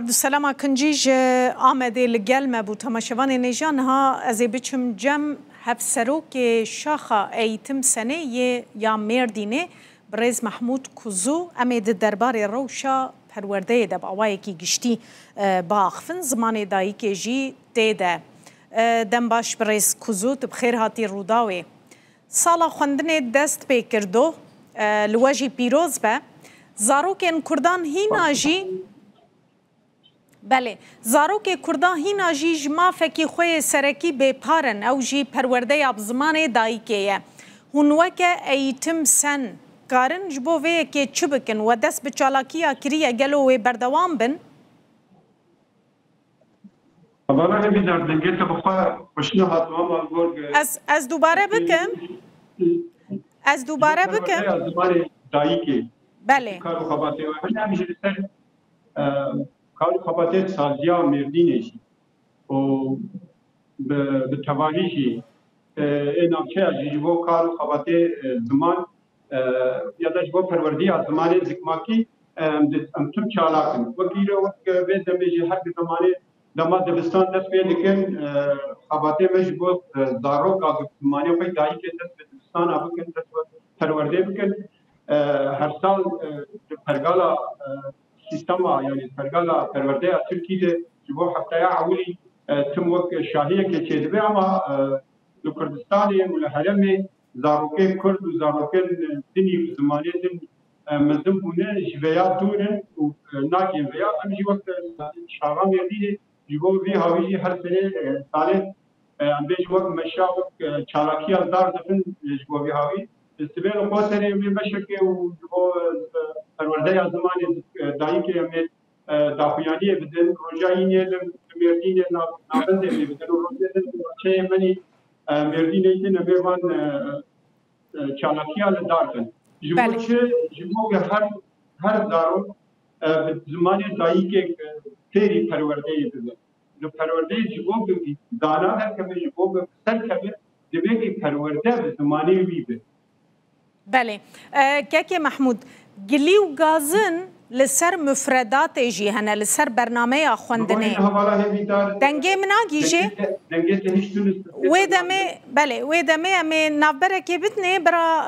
عبدالسلام کنجیج آمده لگل مبو تماشوان نیجان ها از بچم جم هفسرو که شاخا ایتم سنه یا مردینه برز محمود کوزو امید دربار روشا پرورده دب آوایی که گشتی باخفن زمان دایی که جی دیده دم باش برز کوزو تبخیر هاتی روداوی سالا خوندن دست بی کردو لواجی پیروز به زاروکن کردان هی ناجی بله زاروک کردان هی ناجی جما فکی خوی سرکی بپارن او جی پرورده اب زمان دایی که هنوک ایتم سن کارن جبو وی که چه بکن و دست به چالاکیا کریه گلو و بردوام بن والله بیدار دنگه تا بخوا خوشنه هاتوام از دوباره بکن از دوباره بکن از زمان دایی که بله کارو خباته و همیشه سر کارو خباته سازیا مردینشی و به تواریشی این آمچه از جیبو کارو خباته زمان یا دا جیبو پروردی از زمان زکماکی ام تم چالاکن وگیره وقت به دمیجی هر زمانه دما دبستان دست به لیکن خباته مجبور دارو کا زمانه کوئی دایی کے دست دبستان اب کے دست پرورده بکن هر سال پرگالا سیستم یعنی پرگالا پرورده ترکیه جبو هفته اولی تم وقت شاهیه که چیده اما لکردستان ملحرم زاروکه کرد و زاروکه دنی زمانه دن مزدم بونه جویا دورن و ناکین ویا همیشه وقت شاغا میردی جبو وی هاویجی هر سنه ساله ام بیش وقت مشا وقت چالاکی از دار دفن جبو وی هاوی استبین و قوسری می بشکه و جبو پرورده از زمان دایی که امید داخویانی بدن روژایینی مردین نابنده می بدن و روژه چه منی مردینی که نبیوان چالاکی از دار کن جبو چه جبو که هر دارو زمان دایی که تیری پرورده بدن دو پرورده جبو که دانا هر کمی جبو که سر کمی دبی که پرورده به زمانی وی به بله که محمود گلیو گازن لسر مفردات جی هنه لسر برنامه خوندنه دنگه مناگی جی ویدمه بله ویدمه امی نابره که بتنه برا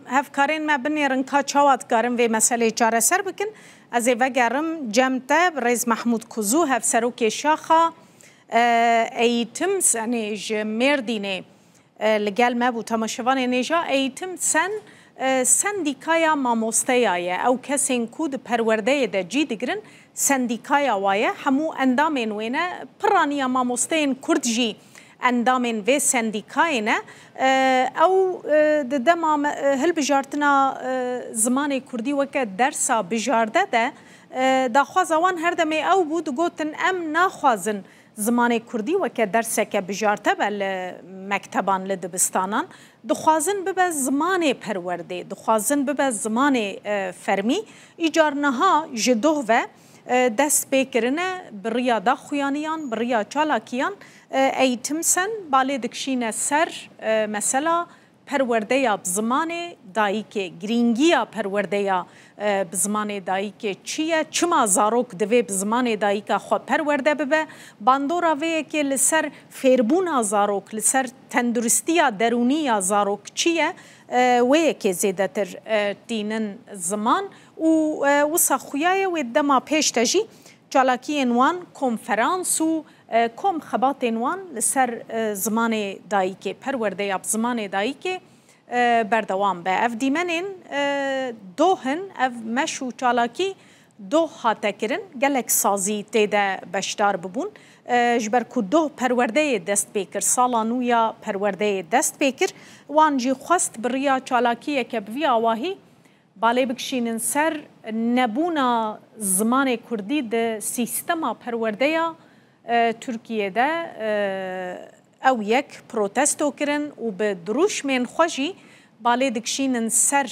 هفکارین ما بنی رنکا چاوات کارم و مسئله چاره سر بکن از وگرم جمته رئیس محمود کوزو هفسرو که شاخا ایتم سنه مردینه لگل ما بو تماشوان نیجا ایتم سندیکایا ماموستایه او کسین کود پرورده ده جی دگرن سندیکایا وایه همو اندامین وینه پرانیا ماموستین کرد جی اندامین و سندیکاینه او دما هل بجارتنا زمان کردی وکه درسا بجارده ده داخوازوان هر دمی او بود گوتن ام ناخوازن زمان کردی وکه درسه که بجارته بل مکتبان لدبستانان دخوازن ببه زمان پرورده دخوازن ببه زمان فرمی ایجارنها جدوه و دست بکرنه بریا دا خویانیان بریا چالاکیان ایتمسن بالی دکشین سر مثلا پرورده یا بزمان دایی که گرینگیا پرورده یا بزمان دایی که چیه چما زاروک دوی بزمان دایی که خود پرورده ببه باندورا وی که لسر فیربونا زاروک لسر تندرستی درونی زاروک چیه وی که زیده تر دینن زمان و سخویای و دما پیش تجی چالاکی انوان کنفرانس و کم خبات انوان لسر زمان دایی که پرورده یا زمان دایی که بردوام به اف دیمنین دوهن اف مشو چالاکی دو هاته کرن گلک سازی تیده بشدار ببون جبر که دو پرورده دست بیکر سالانو یا پرورده دست بیکر وان جی خواست بریا چالاکی که بوی آواهی بالی بکشینن سر نبونا زمان کردی ده سیستما پرورده یا ترکیه ده او یک پروتستو کرن و به دروش من خوشی بالی دکشینن سر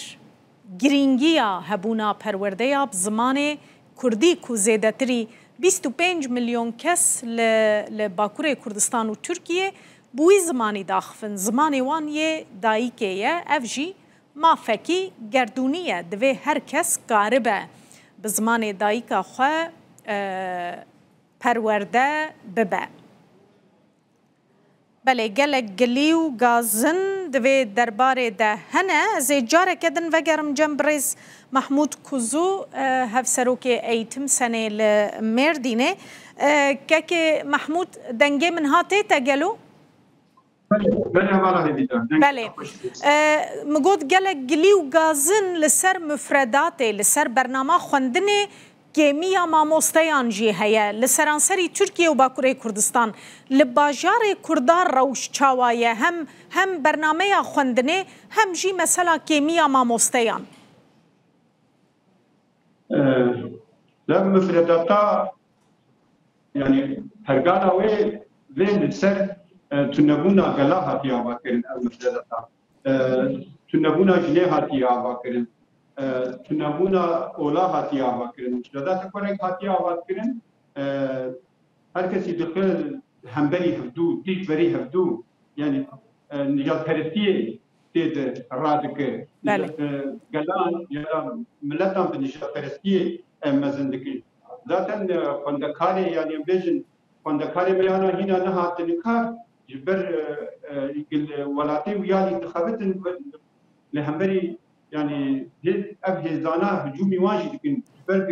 گرینگیا هبونا پرورده یا بزمان کردی که زیده تری 25 میلیون کس لباکور کردستان و ترکیه بوی زمانی داخفن زمانی وان یه دایی که یه افجی ما فکی گردونیه دوی هر کس قاربه بزمان دایی که خواه پرورده ببه. بله گلک گلی و گازن دوی درباره ده هنه از جاره کدن وگرم جنب رئیس محمود کوزو هفسروک ایتم سنه لمردینه که محمود دنگه من هاته تگلو؟ بله مگود گلک گلی و گازن لسر مفرداته لسر برنامه خوندنه گیمیا مامۆستەیان جی هەیە لە سەرانسەری تورکیە و باکوورەی کوردستان لە باژارێ کوردان ڕەوش چاوایە هەم بەرنامەیە خوێندنێ هەم ژی مەسەلا گێمییا مامۆستەیان لە مفردەتا یعنی هەرگادا وێ لەسەر تونەبوونا گەلا هاتی ئاواکردن ئەو مفردەتا تونەبوونا ژنێ هاتی ئاواکردن تنبونا اولا هاتی آباد کردن مفردات کورک هاتی آباد کردن هر کسی دخل همبری هفدو دیش بری هفدو یعنی نجات پرستی تید رادکه گلان یا ملتان به نجات پرستی مزندگی ذاتن خواندکاری یعنی بیشن خواندکاری بیانا هینا نه هاتن کار جبر ولاتی ویالی انتخابتن لهمبری يعني هزانا هجومي واجد لكن برق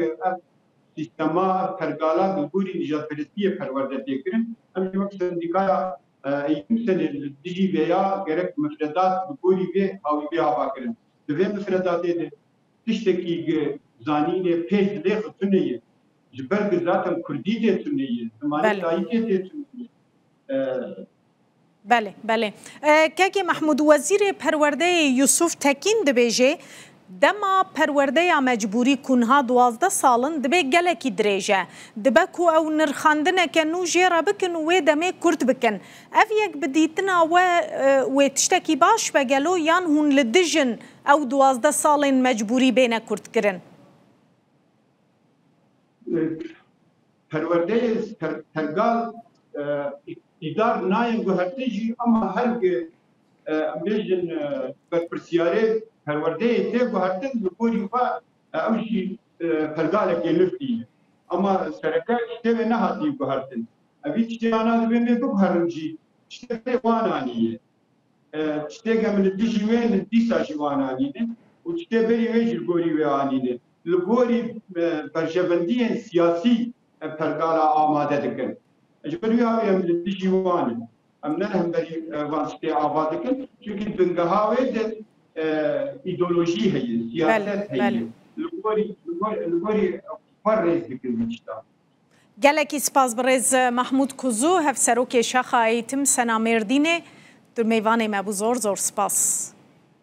سيستما فرقالا بقولي نجات فلسطينية فرورده تكرن هم جمع سندقايا يمثل الدجي بيا غيرك مفردات بقولي بيه او بيها باكرن دوه مفردات ده تشتكي زانينه پیش ليخ تنيه جبرق ذاتا كردي ده تنيه زماني تايكي ده تنيه بله بله که محمود وزیر پرورده یوسف تکین دبیجه دما پرورده مجبوری کنها 12 سالن دبی گلکی دریجه دبکو او نرخاندنه که نو جیرا بکن و دمه کرد بکن اف یک بدیتنا و تشتکی باش بگلو یان هون لدجن او 12 سالن مجبوری بین کرد کرن پرورده ترگال إدار نايم جهرتجي أما هرج أمريكان برسيارة هالوردة تي جهرتن بقولي فا أمشي فرقالك يلفتي أما شركة تبي نهاتي جهرتن أبي تشتي أنا بيني بجهرنجي تشتي وانانية تشتي من الدشي وين الديساجي وانانية وتشتي بري ويجي الجوري وانانية الجوري برجبندية سياسي فرقالا آمادة دكان اجبري هاوي من الدجيوان امنا هم بري واسطه آبادكن çünkü بنگهاوي د ايديولوژي هي سياست هي لغوري فرز بكلمشتا گلکی سپاس برز محمود کوزو هفسروک شاخه ایتم سنامردینه در میوان ما بزرگ زور سپاس